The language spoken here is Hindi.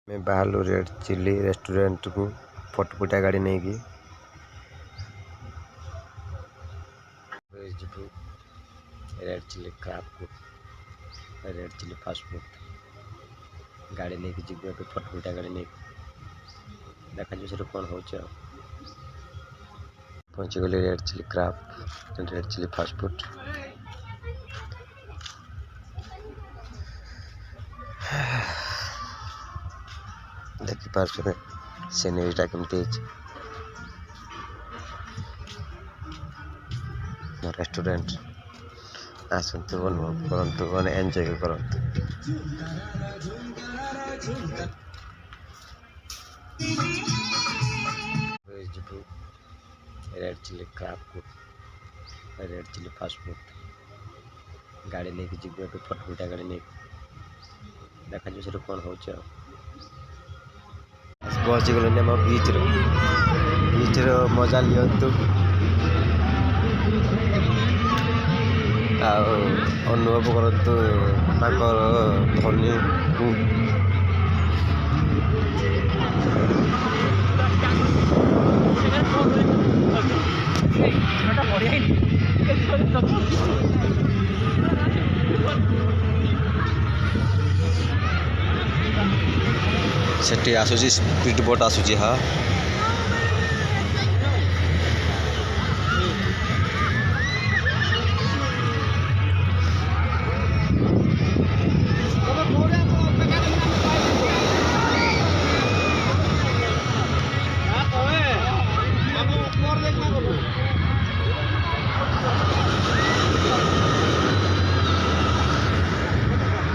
मैं बाहर रेड चिल्ली रेस्टोरेंट को फटफुटा गाड़ी नहीं की रेड चिल्ली क्राब को रेड चिल्ली फास्ट फूड गाड़ी नहीं की जी फटफुटा गाड़ी नहीं देखा जो कौन हो पहुँची गली red chilli crab red chilli fast food देखिपारे सिनेरीटा केमती रेस्टोरेंट आसतु अनुभव करूँ मैंने एंजॉय करूँ रेड चिल्ली क्राब को रेड चिल्ली फास्ट फूड गाड़ी नहीं की जी फटफुटा गाड़ी नहीं देखा जो कौन हो पहुँची गलुनि आम बीच मजा लिंतु अनुभव करतु ध्वनि को सेठी आसूची स्पीड बोट आसूची हाँ